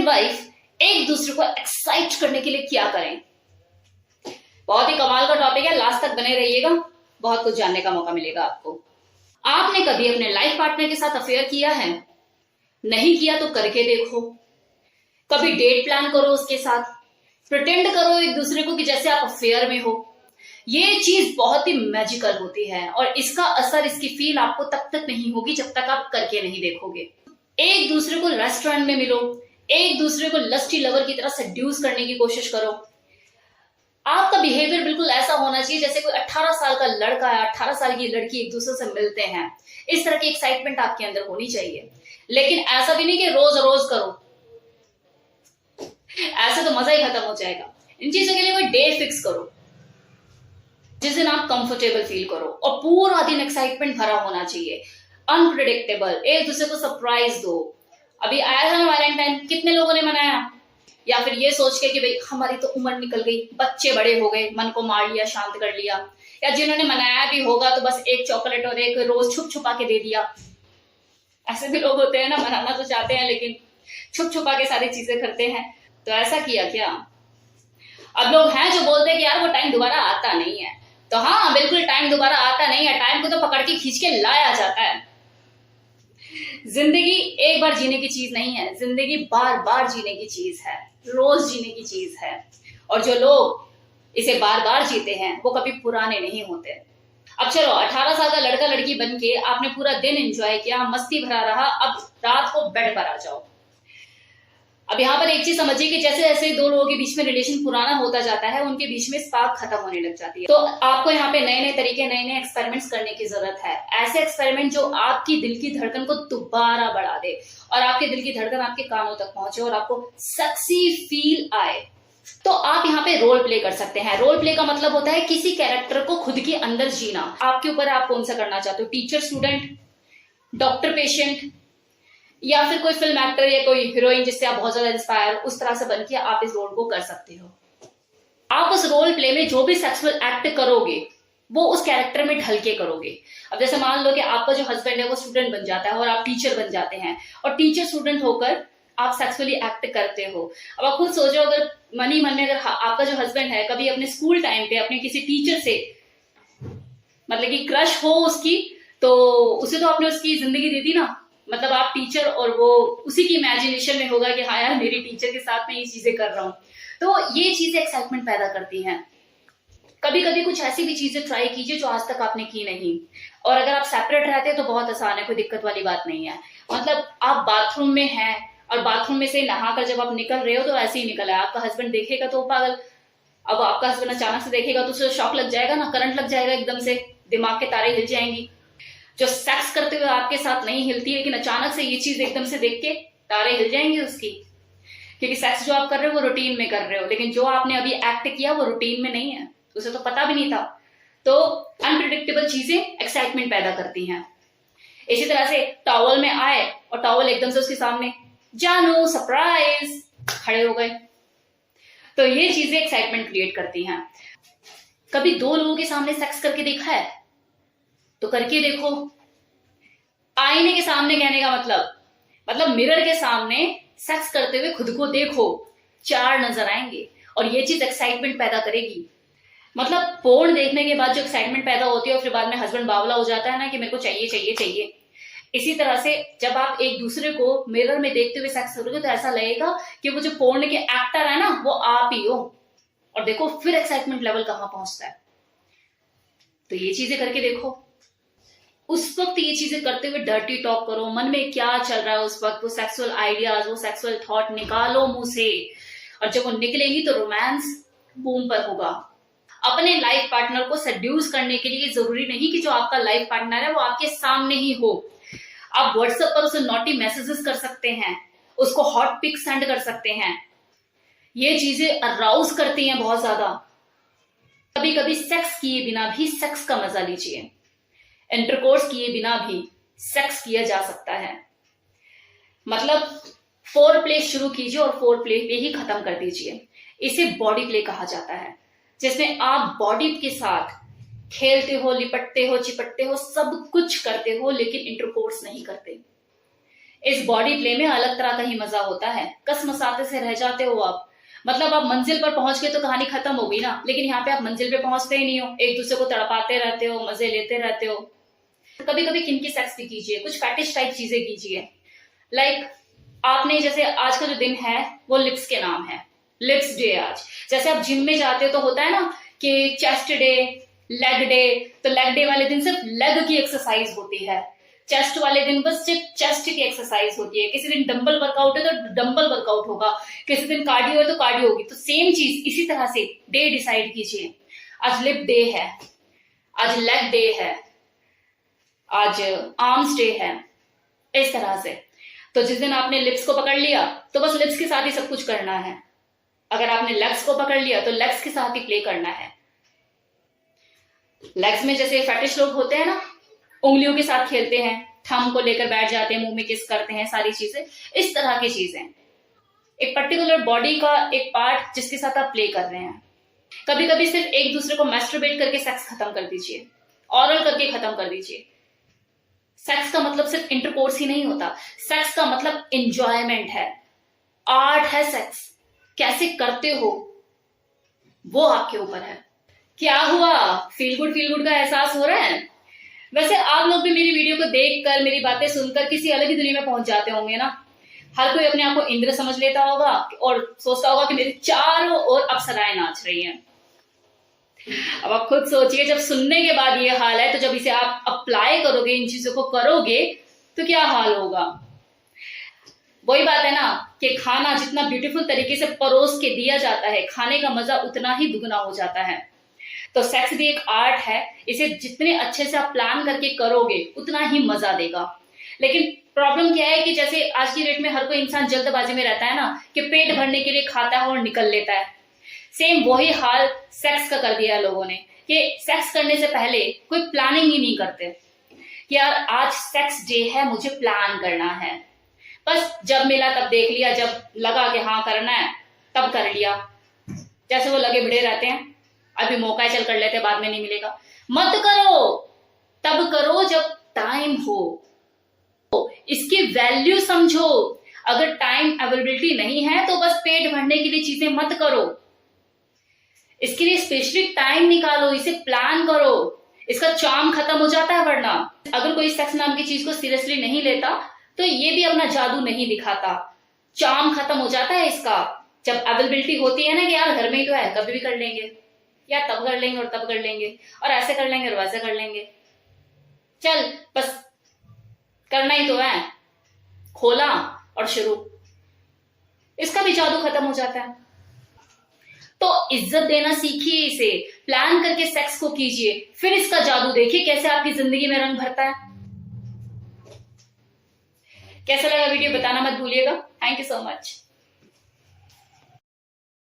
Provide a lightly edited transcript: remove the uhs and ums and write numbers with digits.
And wife एक दूसरे को एक्साइट करने के लिए क्या करें। बहुत ही कमाल का टॉपिक है, लास्ट तक बने रहिएगा, बहुत कुछ जानने का मौका मिलेगा आपको। आपने कभी अपने लाइफ पार्टनर के साथ अफेयर किया है? नहीं किया तो करके देखो। कभी डेट प्लान करो उसके साथ, प्रिटेंड करो एक दूसरे को कि जैसे आप अफेयर में हो। ये चीज बहुत ही मैजिकल होती है और इसका असर, इसकी फील आपको तब तक नहीं होगी जब तक आप करके नहीं देखोगे। एक दूसरे को रेस्टोरेंट में मिलो, एक दूसरे को लस्टी लवर की तरह सेड्यूस करने की कोशिश करो। आपका बिहेवियर बिल्कुल ऐसा होना चाहिए जैसे कोई 18 साल का लड़का या 18 साल की लड़की एक दूसरे से मिलते हैं। इस तरह की एक्साइटमेंट आपके अंदर होनी चाहिए, लेकिन ऐसा भी नहीं कि रोज रोज करो, ऐसे तो मजा ही खत्म हो जाएगा। इन चीजों के लिए कोई डे फिक्स करो जिस दिन आप कंफर्टेबल फील करो, और पूरा दिन एक्साइटमेंट भरा होना चाहिए, अनप्रिडिक्टेबल। एक दूसरे को सरप्राइज दो। अभी आया था ना वैलेंटाइन, कितने लोगों ने मनाया? या फिर ये सोच के कि भाई हमारी तो उम्र निकल गई, बच्चे बड़े हो गए, मन को मार लिया, शांत कर लिया। या जिन्होंने मनाया भी होगा तो बस एक चॉकलेट और एक रोज छुप छुपा के दे दिया। ऐसे भी लोग होते हैं ना, मनाना तो चाहते हैं लेकिन छुप छुपा के सारी चीजें करते हैं। तो ऐसा किया क्या? अब लोग हैं जो बोलते हैं कि यार वो टाइम दोबारा आता नहीं है। तो हाँ, बिल्कुल टाइम दोबारा आता नहीं है, टाइम को तो पकड़ के खींच के लाया जाता है। जिंदगी एक बार जीने की चीज नहीं है, जिंदगी बार बार जीने की चीज है, रोज जीने की चीज है। और जो लोग इसे बार बार जीते हैं वो कभी पुराने नहीं होते। अब चलो, 18 साल का लड़का लड़की बन के आपने पूरा दिन एंजॉय किया, मस्ती भरा रहा, अब रात को बेड पर आ जाओ। अब यहाँ पर एक चीज समझिए कि जैसे जैसे दो लोगों के बीच में रिलेशन पुराना होता जाता है, उनके बीच में स्पार्क खत्म होने लग जाती है। तो आपको यहाँ पे नए नए तरीके, नए नए एक्सपेरिमेंट्स करने की जरूरत है। ऐसे एक्सपेरिमेंट जो आपकी दिल की धड़कन को दोबारा बढ़ा दे और आपके दिल की धड़कन आपके कानों तक पहुंचे और आपको सेक्सी फील आए। तो आप यहाँ पे रोल प्ले कर सकते हैं। रोल प्ले का मतलब होता है किसी कैरेक्टर को खुद के अंदर जीना। आपके ऊपर आप कौन सा करना चाहते हो, टीचर स्टूडेंट, डॉक्टर पेशेंट, या फिर कोई फिल्म एक्टर या कोई हीरोइन जिससे आप बहुत ज्यादा इंस्पायर, उस तरह से बनके आप इस रोल को कर सकते हो। आप उस रोल प्ले में जो भी सेक्सुअल एक्ट करोगे वो उस कैरेक्टर में ढल के करोगे। अब जैसे मान लो कि आपका जो हस्बैंड है वो स्टूडेंट बन जाता है और आप टीचर बन जाते हैं, और टीचर स्टूडेंट होकर आप सेक्सुअली एक्ट करते हो। अब आप खुद सोचो, अगर मन ही मन में अगर आपका जो हस्बैंड है कभी अपने स्कूल टाइम पे अपने किसी टीचर से मतलब कि क्रश हो उसकी, तो उसे तो आपने उसकी जिंदगी दे दी ना। मतलब आप टीचर और वो उसी की इमेजिनेशन में होगा कि हाँ यार मेरी टीचर के साथ मैं ये चीजें कर रहा हूँ। तो ये चीजें एक्साइटमेंट पैदा करती हैं। कभी कभी कुछ ऐसी भी चीजें ट्राई कीजिए जो आज तक आपने की नहीं। और अगर आप सेपरेट रहते हैं तो बहुत आसान है, कोई दिक्कत वाली बात नहीं है। मतलब आप बाथरूम में हैं और बाथरूम में से नहाकर जब आप निकल रहे हो तो ऐसे ही निकल है, आपका हस्बैंड देखेगा तो पागल। अब आपका हस्बैंड अचानक से देखेगा तो उसे शॉक लग जाएगा ना, करंट लग जाएगा, एकदम से दिमाग के तारे हिल जाएंगी। जो सेक्स करते हुए आपके साथ नहीं हिलती, लेकिन अचानक से ये चीज एकदम से देख के तारे हिल जाएंगे उसकी, क्योंकि सेक्स जो आप कर रहे हो वो रूटीन में कर रहे हो, लेकिन जो आपने अभी एक्ट किया वो रूटीन में नहीं है, उसे तो पता भी नहीं था। तो अनप्रिडिक्टेबल चीजें एक्साइटमेंट पैदा करती हैं। इसी तरह से टॉवल में आए और टॉवल एकदम से उसके सामने, जानू सरप्राइज, खड़े हो गए, तो ये चीजें एक्साइटमेंट क्रिएट करती हैं। कभी दो लोगों के सामने सेक्स करके देखा है? तो करके देखो। आईने के सामने कहने का मतलब मिरर के सामने सेक्स करते हुए खुद को देखो, 4 नजर आएंगे और ये चीज एक्साइटमेंट पैदा करेगी। मतलब पोर्न देखने के बाद जो एक्साइटमेंट पैदा होती है और फिर बाद में हस्बैंड बावला हो जाता है ना कि मेरे को चाहिए चाहिए चाहिए। इसी तरह से जब आप एक दूसरे को मिरर में देखते हुए सेक्स करोगे तो ऐसा लगेगा कि वो जो पोर्न के एक्टर है ना वो आप ही हो। और देखो फिर एक्साइटमेंट लेवल कहां पहुंचता है। तो ये चीजें करके देखो। उस वक्त ये चीजें करते हुए डर्टी टॉक करो, मन में क्या चल रहा है उस वक्त, वो सेक्सुअल आइडियाज, वो सेक्सुअल थॉट निकालो मुंह से, और जब वो निकलेंगी तो रोमांस बूम पर होगा। अपने लाइफ पार्टनर को सेड्यूस करने के लिए जरूरी नहीं कि जो आपका लाइफ पार्टनर है वो आपके सामने ही हो। आप व्हाट्सएप पर उसे नॉटी मैसेजेस कर सकते हैं, उसको हॉट पिक सेंड कर सकते हैं। ये चीजें अराउज करती हैं बहुत ज्यादा। कभी कभी सेक्स किए बिना भी सेक्स का मजा लीजिए। इंटरकोर्स किए बिना भी सेक्स किया जा सकता है। मतलब फोर प्ले शुरू कीजिए और फोर प्ले पे ही खत्म कर दीजिए। इसे बॉडी प्ले कहा जाता है, जिसमें आप बॉडी के साथ खेलते हो, लिपटते हो, चिपटते हो, सब कुछ करते हो, लेकिन इंटरकोर्स नहीं करते। इस बॉडी प्ले में अलग तरह का ही मजा होता है, कसमसाते से रह जाते हो आप। मतलब आप मंजिल पर पहुंच गए तो कहानी खत्म हो गई ना, लेकिन यहाँ पे आप मंजिल पे पहुंचते ही नहीं हो, एक दूसरे को तड़पाते रहते हो, मजे लेते रहते हो। कभी कभी किनकी सेक्स भी कीजिए, कुछ फैटिश टाइप चीजें कीजिए। लाइक आपने जैसे आज का जो दिन है वो लिप्स के नाम है, लिप्स डे आज। जैसे आप जिम में जाते हो तो होता है ना कि चेस्ट डे, लेग डे, तो लेग डे वाले दिन सिर्फ लेग की एक्सरसाइज होती है, चेस्ट वाले दिन बस सिर्फ चेस्ट की एक्सरसाइज होती है। किसी दिन डंबल वर्कआउट है तो डंबल वर्कआउट होगा, किसी दिन कार्डियो है तो कार्डियो होगी। तो सेम चीज इसी तरह से डे डिसाइड कीजिए। आज लिप डे है, आज लेग डे है, आज आर्म्स डे है, इस तरह से। तो जिस दिन आपने लिप्स को पकड़ लिया तो बस लिप्स के साथ ही सब कुछ करना है। अगर आपने लेग्स को पकड़ लिया तो लेग्स के साथ ही प्ले करना है। लेग्स में जैसे फैटिश लोग होते हैं ना, उंगलियों के साथ खेलते हैं, थंब को लेकर बैठ जाते हैं, मुंह में किस करते हैं, सारी चीजें इस तरह की चीजें। एक पर्टिकुलर बॉडी का एक पार्ट जिसके साथ आप प्ले कर रहे हैं। कभी कभी सिर्फ एक दूसरे को मैस्टरबेट करके सेक्स खत्म कर दीजिए, ऑरल करके खत्म कर दीजिए। सेक्स का मतलब सिर्फ इंटरकोर्स ही नहीं होता, सेक्स का मतलब एंजॉयमेंट है, आर्ट है सेक्स। कैसे करते हो वो आपके ऊपर है। क्या हुआ, फील गुड का एहसास हो रहा है? वैसे आप लोग भी मेरी वीडियो को देखकर, मेरी बातें सुनकर किसी अलग ही दुनिया में पहुंच जाते होंगे ना। हर कोई अपने आप को इंद्र समझ लेता होगा और सोचता होगा कि मेरे चारों ओर अप्सराएं नाच रही हैं। अब आप खुद सोचिए, जब सुनने के बाद ये हाल है तो जब इसे आप अप्लाई करोगे, इन चीजों को करोगे तो क्या हाल होगा। वही बात है ना कि खाना जितना ब्यूटीफुल तरीके से परोस के दिया जाता है, खाने का मजा उतना ही दुगना हो जाता है। तो सेक्स भी एक आर्ट है, इसे जितने अच्छे से आप प्लान करके करोगे उतना ही मजा देगा। लेकिन प्रॉब्लम क्या है कि जैसे आज की डेट में हर कोई इंसान जल्दबाजी में रहता है ना, कि पेट भरने के लिए खाता है और निकल लेता है। सेम वही हाल सेक्स का कर दिया है लोगों ने, कि सेक्स करने से पहले कोई प्लानिंग ही नहीं करते कि यार आज सेक्स डे है, मुझे प्लान करना है। बस जब मिला तब देख लिया, जब लगा कि हाँ करना है तब कर लिया। जैसे वो लगे भिड़े रहते हैं, अभी मौका है चल कर लेते, बाद में नहीं मिलेगा। मत करो, तब करो जब टाइम हो, इसकी वैल्यू समझो। अगर टाइम अवेलेबिलिटी नहीं है तो बस पेट भरने के लिए चीजें मत करो, इसके लिए स्पेशली टाइम निकालो, इसे प्लान करो। इसका चार्म खत्म हो जाता है वरना। अगर कोई सेक्स नाम की चीज को सीरियसली नहीं लेता तो ये भी अपना जादू नहीं दिखाता, चार्म खत्म हो जाता है इसका। जब अवेलेबिलिटी होती है ना कि यार घर में ही तो है, कभी भी कर लेंगे, या तब कर लेंगे और तब कर लेंगे, और ऐसे कर लेंगे और वैसे कर लेंगे, चल बस करना ही तो है, खोला और शुरू, इसका भी जादू खत्म हो जाता है। तो इज्जत देना सीखिए, इसे प्लान करके सेक्स को कीजिए, फिर इसका जादू देखिए कैसे आपकी जिंदगी में रंग भरता है। कैसा लगा वीडियो बताना मत भूलिएगा। Thank you so much.